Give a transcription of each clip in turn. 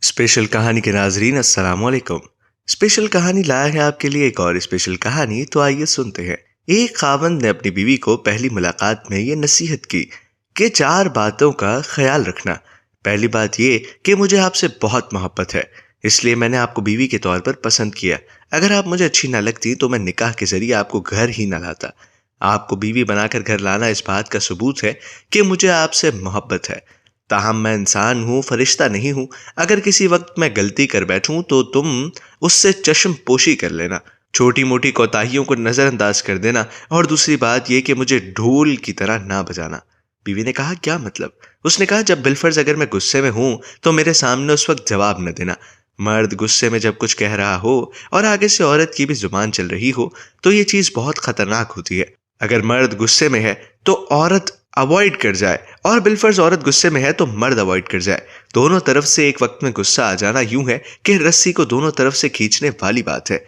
Special کہانی کے ناظرین السلام علیکم۔ اسپیشل کہانی لایا ہے آپ کے لیے ایک اور اسپیشل کہانی، تو آئیے سنتے ہیں۔ ایک خاوند نے اپنی بیوی کو پہلی ملاقات میں یہ نصیحت کی کہ 4 باتوں کا خیال رکھنا۔ پہلی بات یہ کہ مجھے آپ سے بہت محبت ہے، اس لیے میں نے آپ کو بیوی کے طور پر پسند کیا۔ اگر آپ مجھے اچھی نہ لگتی تو میں نکاح کے ذریعے آپ کو گھر ہی نہ لاتا۔ آپ کو بیوی بنا کر گھر لانا اس بات کا ثبوت ہے کہ مجھے آپ سے محبت ہے۔ تاہم میں انسان ہوں، فرشتہ نہیں ہوں۔ اگر کسی وقت میں غلطی کر بیٹھوں تو تم اس سے چشم پوشی کر لینا، چھوٹی موٹی کوتاہیوں کو نظر انداز کر دینا، اور دوسری بات یہ کہ مجھے ڈھول کی طرح نہ بجانا۔ بیوی نے کہا کیا مطلب؟ اس نے کہا جب بالفرض اگر میں غصے میں ہوں تو میرے سامنے اس وقت جواب نہ دینا۔ مرد غصے میں جب کچھ کہہ رہا ہو اور آگے سے عورت کی بھی زبان چل رہی ہو تو یہ چیز بہت خطرناک ہوتی ہے۔ اگر مرد غصے میں ہے تو عورت اوائڈ کر جائے، اور بالفرض عورت غصے میں ہے تو مرد اوائڈ کر جائے۔ دونوں طرف سے ایک وقت میں غصہ آ جانا یوں ہے کہ رسی کو دونوں طرف سے کھینچنے والی بات ہے۔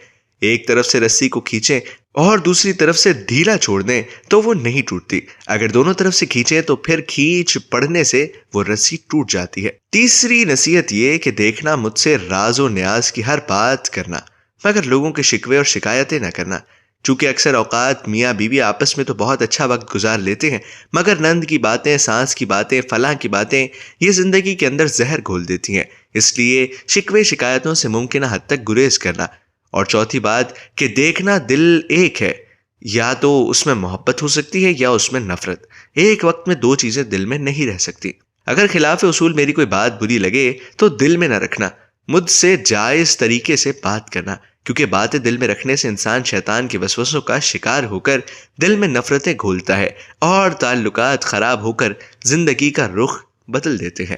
ایک طرف سے رسی کو کھینچیں اور دوسری طرف سے ڈھیلا چھوڑ دیں تو وہ نہیں ٹوٹتی۔ اگر دونوں طرف سے کھینچیں تو پھر کھینچ پڑنے سے وہ رسی ٹوٹ جاتی ہے۔ تیسری نصیحت یہ کہ دیکھنا مجھ سے راز و نیاز کی ہر بات کرنا، مگر لوگوں کے شکوے اور شکایتیں نہ کرنا۔ چونکہ اکثر اوقات میاں بیوی آپس میں تو بہت اچھا وقت گزار لیتے ہیں، مگر نند کی باتیں، ساس کی باتیں، فلاں کی باتیں یہ زندگی کے اندر زہر گھول دیتی ہیں۔ اس لیے شکوے شکایتوں سے ممکنہ حد تک گریز کرنا۔ اور چوتھی بات کہ دیکھنا دل ایک ہے، یا تو اس میں محبت ہو سکتی ہے یا اس میں نفرت۔ ایک وقت میں 2 چیزیں دل میں نہیں رہ سکتی۔ اگر خلاف اصول میری کوئی بات بری لگے تو دل میں نہ رکھنا، مجھ سے جائز طریقے سے بات کرنا، کیونکہ باتیں دل میں رکھنے سے انسان شیطان کے وسوسوں کا شکار ہو کر دل میں نفرتیں گھولتا ہے، اور تعلقات خراب ہو کر زندگی کا رخ بدل دیتے ہیں۔